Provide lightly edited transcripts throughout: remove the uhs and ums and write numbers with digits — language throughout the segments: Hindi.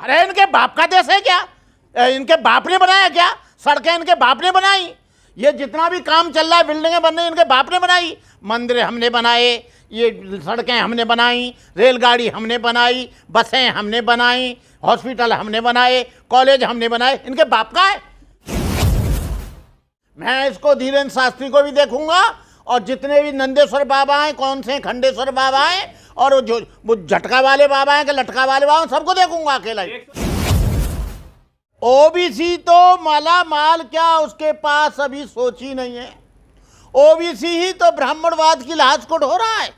अरे इनके बाप का देश है क्या? इनके बाप ने बनाया क्या? सड़कें इनके बाप ने बनाई? ये जितना भी काम चल रहा है, बिल्डिंगें बन रही, इनके बाप ने बनाई? मंदिर हमने बनाए, ये सड़कें हमने बनाई, रेलगाड़ी हमने बनाई, बसें हमने बनाई, हॉस्पिटल हमने बनाए, कॉलेज हमने बनाए, इनके बाप का है। मैं इसको धीरेन्द्र शास्त्री को भी देखूंगा और जितने भी नंदेश्वर बाबा हैं, कौन से खंडेश्वर बाबा हैं, और वो झटका वाले बाबा हैं कि लटका वाले बाबा हैं, सबको देखूंगा अकेला ही। ओबीसी तो माला माल क्या, उसके पास अभी सोच ही नहीं है। ओबीसी ही तो ब्राह्मणवाद की लाश को ढो रहा है।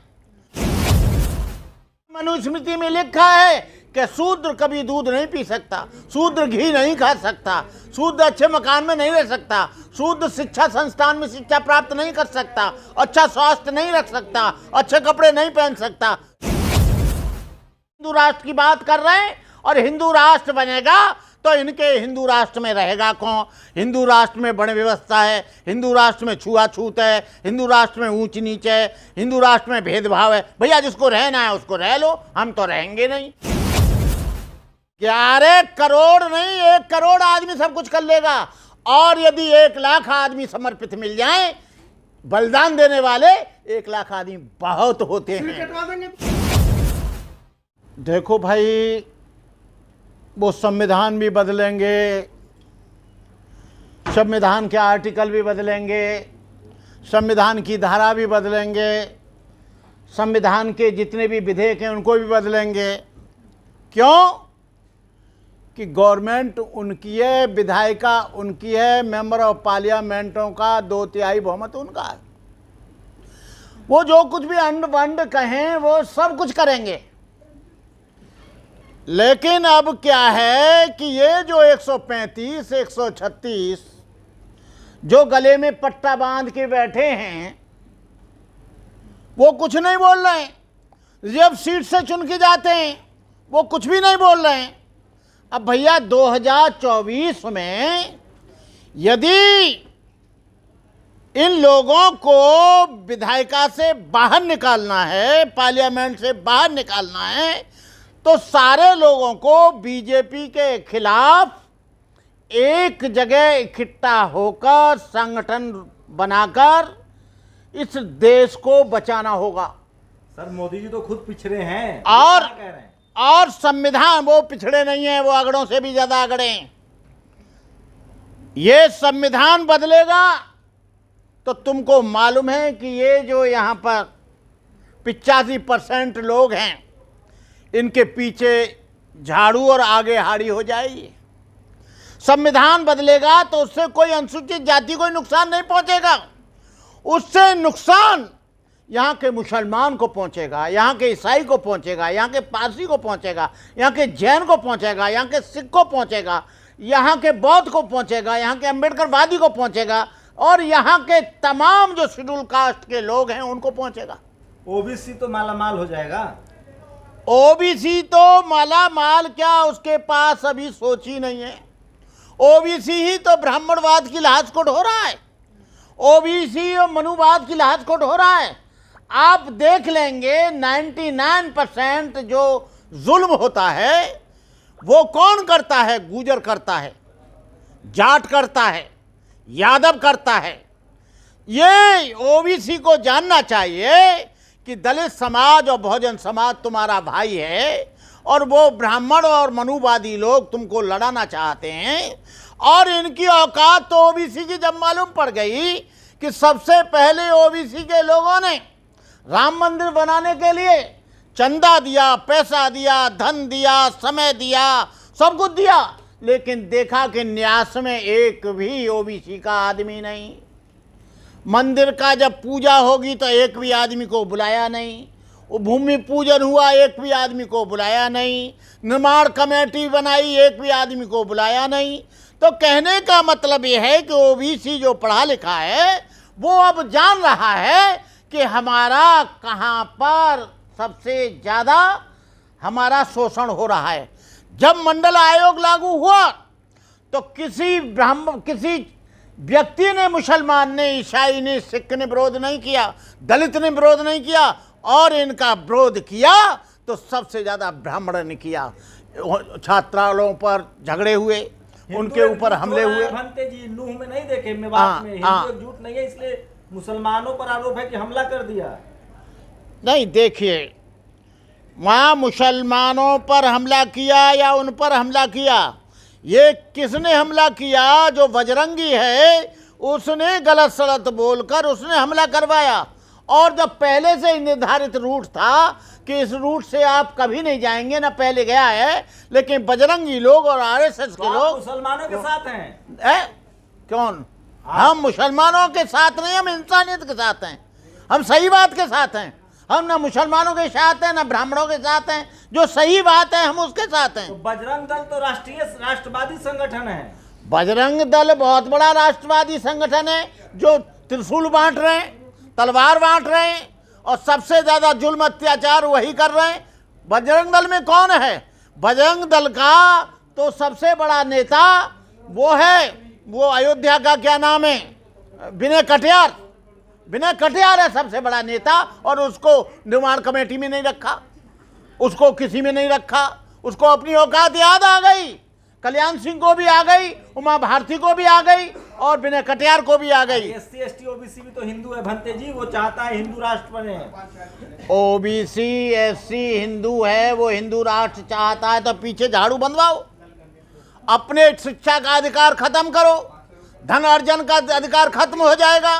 मनुस्मृति में लिखा है कि शूद्र कभी दूध नहीं पी सकता, शूद्र घी नहीं खा सकता, शूद्र अच्छे मकान में नहीं रह सकता, शूद्र शिक्षा संस्थान में शिक्षा प्राप्त नहीं कर सकता, अच्छा स्वास्थ्य नहीं रख सकता, अच्छे कपड़े नहीं पहन सकता। हिंदू राष्ट्र की बात कर रहे हैं, और हिंदू राष्ट्र बनेगा तो इनके हिंदू राष्ट्र में रहेगा कौन? हिंदू राष्ट्र में वर्ण व्यवस्था है, हिंदू राष्ट्र में छुआछूत है, हिंदू राष्ट्र में ऊंच नीच है, हिंदू राष्ट्र में भेदभाव है। भैया जिसको रहना है उसको रह लो, हम तो रहेंगे नहीं। 11 करोड़ नहीं, 1 करोड़ आदमी सब कुछ कर लेगा। और यदि 1 लाख आदमी समर्पित मिल जाए, बलिदान देने वाले 1 लाख आदमी बहुत होते हैं। देखो भाई, वो संविधान भी बदलेंगे, संविधान के आर्टिकल भी बदलेंगे, संविधान की धारा भी बदलेंगे, संविधान के जितने भी विधेयक हैं उनको भी बदलेंगे। क्यों? कि गवर्नमेंट उनकी है, विधायिका उनकी है, मेंबर ऑफ पार्लियामेंटों का 2/3 बहुमत उनका है। वो जो कुछ भी अंड बंड कहें वो सब कुछ करेंगे। लेकिन अब क्या है कि ये जो 135, 136 जो गले में पट्टा बांध के बैठे हैं, वो कुछ नहीं बोल रहे हैं। जब सीट से चुन के जाते हैं वो कुछ भी नहीं बोल रहे हैं। अब भैया 2024 में यदि इन लोगों को विधायिका से बाहर निकालना है, पार्लियामेंट से बाहर निकालना है, तो सारे लोगों को बीजेपी के खिलाफ एक जगह इकट्ठा होकर संगठन बनाकर इस देश को बचाना होगा। सर मोदी जी तो खुद पिछड़े हैं और संविधान, वो पिछड़े नहीं है, वो अगड़ों से भी ज्यादा अगड़े हैं। ये संविधान बदलेगा तो तुमको मालूम है कि ये जो यहाँ पर 85% लोग हैं, इनके पीछे झाड़ू और आगे हाड़ी हो जाएगी। संविधान बदलेगा तो उससे कोई अनुसूचित जाति को नुकसान नहीं पहुंचेगा, उससे नुकसान यहाँ के मुसलमान को पहुंचेगा, यहाँ के ईसाई को पहुंचेगा, यहाँ के पारसी को पहुंचेगा, यहाँ के जैन को पहुंचेगा, यहाँ के सिख को पहुंचेगा, यहाँ के बौद्ध को पहुंचेगा, यहाँ के अम्बेडकरवादी को पहुंचेगा, और यहाँ के तमाम जो शेड्यूल कास्ट के लोग हैं उनको पहुंचेगा। ओबीसी तो मालामाल हो जाएगा। ओबीसी तो माला माल क्या, उसके पास अभी सोच ही नहीं है। ओबीसी ही तो ब्राह्मणवाद की लाश को ढो रहा है, ओबीसी और मनुवाद की लाश को ढो रहा है। आप देख लेंगे 99% जो जुल्म होता है वो कौन करता है? गुजर करता है, जाट करता है, यादव करता है। ये ओबीसी को जानना चाहिए कि दलित समाज और बहुजन समाज तुम्हारा भाई है, और वो ब्राह्मण और मनुवादी लोग तुमको लड़ाना चाहते हैं। और इनकी औकात तो ओबीसी की जब मालूम पड़ गई कि सबसे पहले ओबीसी के लोगों ने राम मंदिर बनाने के लिए चंदा दिया, पैसा दिया, धन दिया, समय दिया, सब कुछ दिया, लेकिन देखा कि न्यास में एक भी ओबीसी का आदमी नहीं। मंदिर का जब पूजा होगी तो एक भी आदमी को बुलाया नहीं, वो भूमि पूजन हुआ एक भी आदमी को बुलाया नहीं, निर्माण कमेटी बनाई एक भी आदमी को बुलाया नहीं। तो कहने का मतलब ये है कि ओबीसी जो पढ़ा लिखा है वो अब जान रहा है कि हमारा कहाँ पर सबसे ज़्यादा हमारा शोषण हो रहा है। जब मंडल आयोग लागू हुआ तो किसी व्यक्ति ने, मुसलमान ने, ईसाई ने, सिख ने विरोध नहीं किया, दलित ने विरोध नहीं किया, और इनका विरोध किया तो सबसे ज़्यादा ब्राह्मण ने किया। छात्राओं पर झगड़े हुए, उनके ऊपर हमले हुए। भंते जी नूह में नहीं देखे मेवात में, हिंदू एकजुट नहीं है, इसलिए मुसलमानों पर आरोप है कि हमला कर दिया। नहीं, देखिए, वहाँ मुसलमानों पर हमला किया या उन पर हमला किया, ये किसने हमला किया? जो बजरंगी है उसने गलत सलत बोलकर उसने हमला करवाया। और जब पहले से ही निर्धारित रूट था कि इस रूट से आप कभी नहीं जाएंगे, ना पहले गया है, लेकिन बजरंगी लोग और आरएसएस के लोग मुसलमानों के साथ हैं। कौन? हम मुसलमानों के साथ नहीं, हम इंसानियत के साथ हैं, हम सही बात के साथ हैं। हम ना मुसलमानों के साथ हैं ना ब्राह्मणों के साथ हैं, जो सही बात है हम उसके साथ हैं। तो बजरंग दल तो राष्ट्रीय राष्ट्रवादी संगठन है। बजरंग दल बहुत बड़ा राष्ट्रवादी संगठन है, जो त्रिशूल बांट रहे हैं, तलवार बांट रहे हैं, और सबसे ज्यादा जुल्म अत्याचार वही कर रहे हैं। बजरंग दल में कौन है? बजरंग दल का तो सबसे बड़ा नेता वो है, वो अयोध्या का क्या नाम है, विनय कटियार। विनय कटियार है सबसे बड़ा नेता, और उसको निर्माण कमेटी में नहीं रखा, उसको किसी में नहीं रखा। उसको अपनी औकात याद आ गई, कल्याण सिंह को भी आ गई, उमा भारती को भी आ गई, और विनय कटियार को भी आ गई। एससी एसटी ओबीसी भी तो हिंदू है भंते जी, वो चाहता है हिंदू राष्ट्र बने। ओबीसी एससी हिंदू है, वो हिंदू राष्ट्र चाहता है तो पीछे झाड़ू बंधवाओ, अपने शिक्षा का अधिकार खत्म करो, धन अर्जन का अधिकार खत्म हो जाएगा,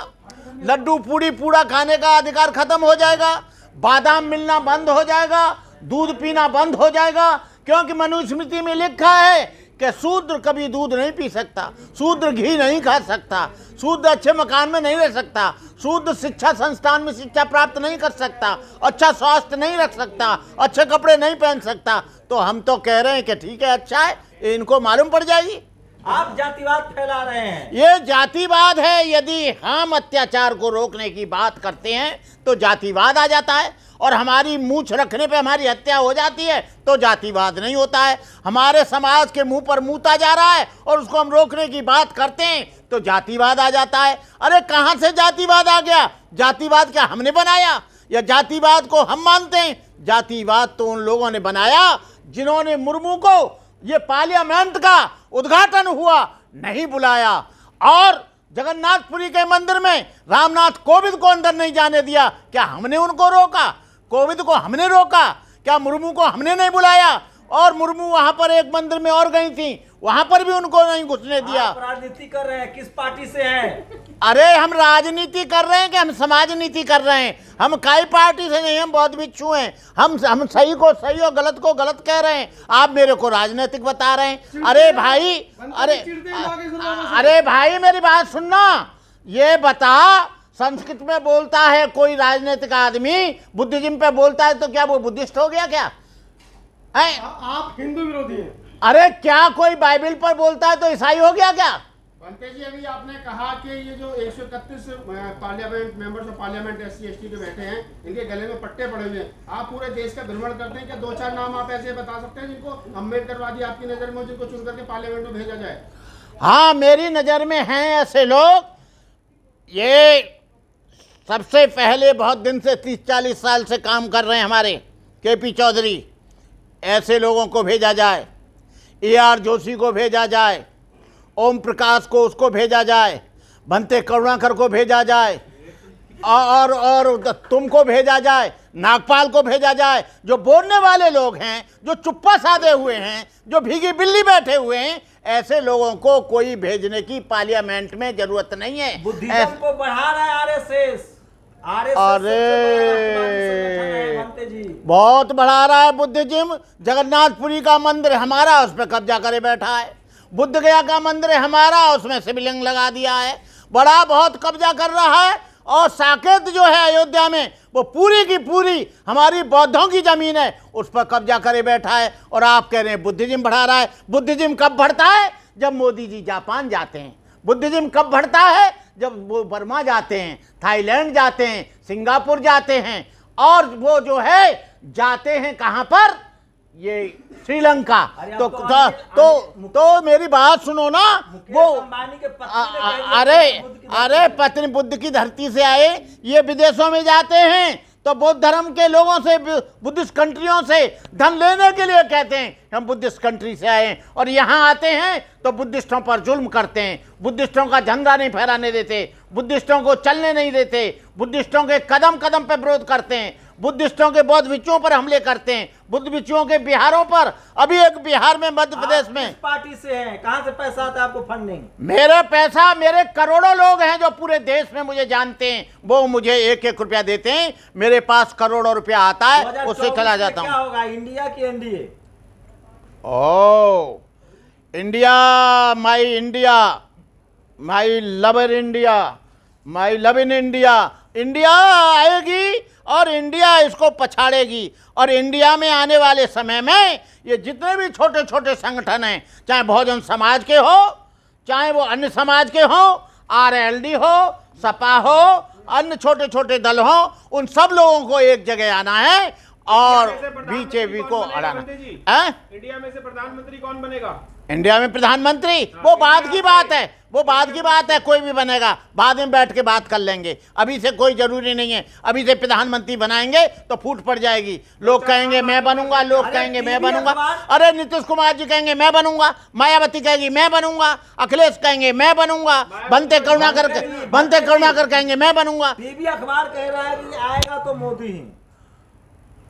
लड्डू पूड़ी पूड़ा खाने का अधिकार खत्म हो जाएगा, बादाम मिलना बंद हो जाएगा, दूध पीना बंद हो जाएगा। क्योंकि मनुस्मृति में लिखा है कि शूद्र कभी दूध नहीं पी सकता, शूद्र घी नहीं खा सकता, शूद्र अच्छे मकान में नहीं रह सकता, शूद्र शिक्षा संस्थान में शिक्षा प्राप्त नहीं कर सकता, अच्छा स्वास्थ्य नहीं रख सकता, अच्छे कपड़े नहीं पहन सकता। तो हम तो कह रहे हैं कि ठीक है, अच्छा है, इनको मालूम पड़ जाएगी। आप जातिवाद फैला रहे हैं। ये जातिवाद है। यदि हम अत्याचार को रोकने की बात करते हैं तो जातिवाद आ जाता है, और हमारी मूंछ रखने पे हमारी हत्या हो जाती है तो जातिवाद नहीं होता है। हमारे समाज के मुंह पर मूता जा रहा है और उसको हम रोकने की बात करते हैं तो जातिवाद आ जाता है। अरे कहाँ से जातिवाद आ गया? जातिवाद क्या हमने बनाया, या जातिवाद को हम मानते हैं? जातिवाद तो उन लोगों ने बनाया जिन्होंने मुर्मू को ये पार्लियामेंट का उद्घाटन हुआ नहीं बुलाया, और जगन्नाथपुरी के मंदिर में रामनाथ कोविंद को अंदर नहीं जाने दिया। क्या हमने उनको रोका? कोविंद को हमने रोका? क्या मुर्मू को हमने नहीं बुलाया? और मुर्मू वहां पर एक मंदिर में और गई थी, वहां पर भी उनको नहीं घुसने दिया। आप राजनीति कर रहे हैं, किस पार्टी से हैं? अरे हम राजनीति कर रहे हैं कि हम समाज नीति कर रहे हैं? हम काई पार्टी से नहीं, हम बहुत बिच्छू हैं। हम सही को सही और गलत को गलत कह रहे हैं, आप मेरे को राजनीतिक बता रहे हैं। अरे भाई, अरे भाई मेरी बात सुनना। ये बता, संस्कृत में बोलता है कोई राजनीतिक आदमी, बुद्धिज्म पे बोलता है तो क्या वो बुद्धिस्ट हो गया क्या? आप हिंदू विरोधी हैं। अरे क्या कोई बाइबल पर बोलता है तो ईसाई हो गया क्या? बनते जी, अभी आपने कहा कि ये जो 131 parliament members of parliament SC ST के बैठे हैं, इनके गले में पट्टे पड़े हुए हैं। आप पूरे देश का भ्रमण करते हैं, क्या दो चार नाम आप ऐसे बता सकते हैं जिनको अम्बेडकरवादी आपकी नजर में, जिनको चुन करके पार्लियामेंट में भेजा जाए? हाँ, मेरी नजर में हैं ऐसे लोग। ये सबसे पहले बहुत दिन से 30-40 साल से काम कर रहे हैं हमारे केपी चौधरी, ऐसे लोगों को भेजा जाए। AR जोशी को भेजा जाए, ओम प्रकाश को उसको भेजा जाए, भंते करुणाकर को भेजा जाए, और तुमको भेजा जाए, नागपाल को भेजा जाए। जो बोलने वाले लोग हैं, जो चुप्पा साधे हुए हैं, जो भीगी बिल्ली बैठे हुए हैं, ऐसे लोगों को कोई भेजने की पार्लियामेंट में जरूरत नहीं है। बुद्धिज्म को बढ़ा रहा है आरएसएस। अरे भंते जी बहुत बढ़ा रहा है बुद्धिज्म। जगन्नाथपुरी का मंदिर हमारा, उस पर कब्जा करे बैठा है। बुद्ध गया का मंदिर हमारा, उसमें शिवलिंग लगा दिया है। बड़ा बहुत कब्जा कर रहा है। और साकेत जो है अयोध्या में, वो पूरी की पूरी हमारी बौद्धों की जमीन है, उस पर कब्जा करे बैठा है। और आप कह रहे हैं बुद्धिज्म बढ़ा रहा है। बुद्धिज्म कब बढ़ता है? जब मोदी जी जापान जाते हैं। बुद्धिज्म कब बढ़ता है? जब वो बर्मा जाते हैं, थाईलैंड जाते हैं, सिंगापुर जाते हैं, और वो जो है जाते हैं कहाँ पर? ये श्रीलंका। तो मेरी बात सुनो ना। वो अरे पत्नी बुद्ध की धरती से आए, ये विदेशों में जाते हैं तो बौद्ध धर्म के लोगों से, बुद्धिस्ट कंट्रियों से धन लेने के लिए कहते हैं हम बुद्धिस्ट कंट्री से आए हैं, और यहाँ आते हैं तो बुद्धिस्टों पर जुल्म करते हैं, बुद्धिस्टों का झंडा नहीं फहराने देते, बुद्धिस्टों को चलने नहीं देते, बुद्धिस्टों के कदम कदम पे विरोध करते हैं, बुद्धिस्टों के बौद्ध भिक्षुओं पर हमले करते हैं, बुद्ध भिक्षुओं के बिहारों पर। अभी एक बिहार में, मध्य प्रदेश में, किस पार्टी से हैं, कहां से पैसा आता है आपको फंडिंग? मेरे पैसा, मेरे करोड़ों लोग हैं जो पूरे देश में मुझे जानते हैं, वो मुझे 1-1 रुपया देते हैं, मेरे पास करोड़ों रुपया आता है, उससे चला जाता हूं। क्या होगा, इंडिया की NDA? Oh India, my lover India, my love in India. India आएगी और इंडिया इसको पछाड़ेगी, और इंडिया में आने वाले समय में ये जितने भी छोटे छोटे संगठन हैं, चाहे बहुजन समाज के हो, चाहे वो अन्य समाज के हो, आरएलडी हो, सपा हो, अन्य छोटे छोटे दल हो, उन सब लोगों को एक जगह आना है और बीजेपी को हराना। इंडिया में से प्रधानमंत्री कौन बनेगा? इंडिया में प्रधानमंत्री वो बाद की बात है, वो बाद की बात है, कोई भी बनेगा, बाद में बैठ के बात कर लेंगे, अभी से कोई जरूरी नहीं है। अभी से प्रधानमंत्री बनाएंगे तो फूट पड़ जाएगी, लोग कहेंगे मैं बनूंगा, लोग कहेंगे मैं बनूंगा, अरे नीतीश कुमार जी कहेंगे मैं बनूंगा, मायावती कहेगी मैं बनूंगा, अखिलेश कहेंगे मैं बनूंगा, बनते करुणाकर कहेंगे मैं बनूंगा। बीबी अखबार कह रहा है कि आएगा तो मोदी ही।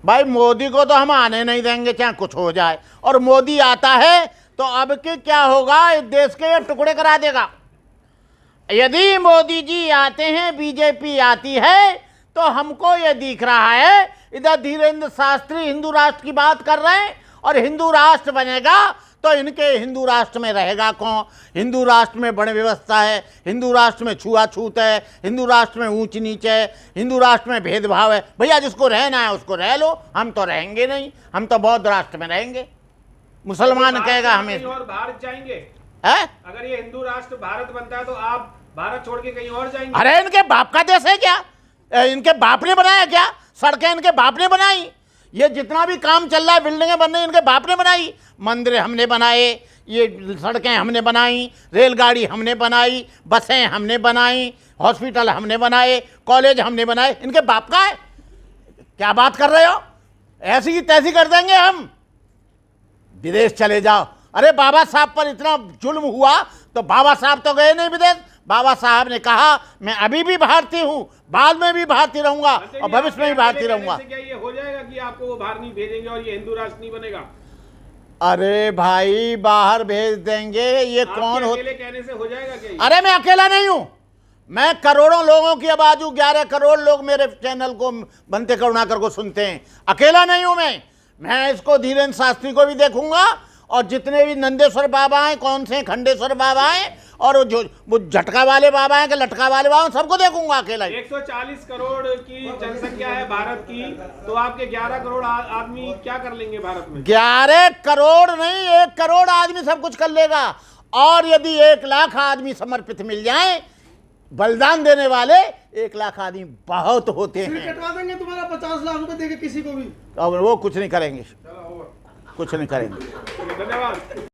भाई मोदी को तो हम आने नहीं देंगे चाहे कुछ हो जाए, और मोदी आता है तो अब के क्या होगा, इस देश के ये टुकड़े करा देगा। यदि मोदी जी आते हैं, बीजेपी आती है, तो हमको ये दिख रहा है, इधर धीरेन्द्र शास्त्री हिंदू राष्ट्र की बात कर रहे हैं, और हिंदू राष्ट्र बनेगा तो इनके हिंदू राष्ट्र में रहेगा कौन? हिंदू राष्ट्र में बड़े व्यवस्था है, हिंदू राष्ट्र में छुआछूत है, हिंदू राष्ट्र में ऊंच नीच है, हिंदू राष्ट्र में भेदभाव है। भैया जिसको रहना है उसको रह लो, हम तो रहेंगे नहीं, हम तो बौद्ध राष्ट्र में रहेंगे। मुसलमान कहेगा हमें और भारत जाएंगे है? अगर ये हिंदू राष्ट्र भारत बनता है तो आप भारत छोड़ के कहीं और जाएंगे? अरे इनके बाप का देश है क्या? इनके बाप ने बनाया क्या? सड़कें इनके बाप ने बनाई, ये जितना भी काम चल रहा है, बिल्डिंगें बन रही, इनके बाप ने बनाई, मंदिर हमने बनाए, ये सड़कें हमने बनाई, रेलगाड़ी हमने बनाई, बसें हमने बनाई, हॉस्पिटल हमने बनाए, कॉलेज हमने बनाए, इनके बाप का है। क्या बात कर रहे हो? ऐसी की तैसी कर देंगे हम, विदेश चले जाओ। अरे बाबा साहब पर इतना जुल्म हुआ तो बाबा साहब तो गए नहीं विदेश, बाबा साहब ने कहा मैं अभी भी भारतीय हूँ, बाद में भी भारतीय रहूंगा और भविष्य में भी भारतीय रहूंगा। क्या ये हो जाएगा कि आपको वो बाहर नहीं भेजेंगे और ये हिंदू राष्ट्र नहीं बनेगा? अरे भाई बाहर भेज देंगे, ये कौन हो? अकेले कहने से हो जाएगा क्या? अरे मैं अकेला नहीं हूं, मैं करोड़ों लोगों की आवाज हूं, 11 करोड़ लोग मेरे चैनल को, बनते करुणाकर को सुनते हैं। अकेला नहीं हूं मैं इसको धीरेन्द्र शास्त्री को भी देखूंगा, और जितने भी नंदेश्वर बाबा हैं, कौन से खंडेश्वर बाबा हैं, और जो वो झटका वाले बाबा हैं कि लटका वाले बाबा हैं, सबको देखूंगा अकेला ही। 140 करोड़ की जनसंख्या है भारत की, तो आपके 11 करोड़ आदमी क्या कर लेंगे भारत में? 11 करोड़ नहीं, 1 करोड़ आदमी सब कुछ कर लेगा। और यदि 1 लाख आदमी समर्पित मिल जाए, बलिदान देने वाले 1 लाख आदमी बहुत होते हैं। कटवा देंगे तुम्हारा 50 लाख रुपए देके किसी को भी, और वो कुछ नहीं करेंगे, कुछ नहीं करेंगे। धन्यवाद।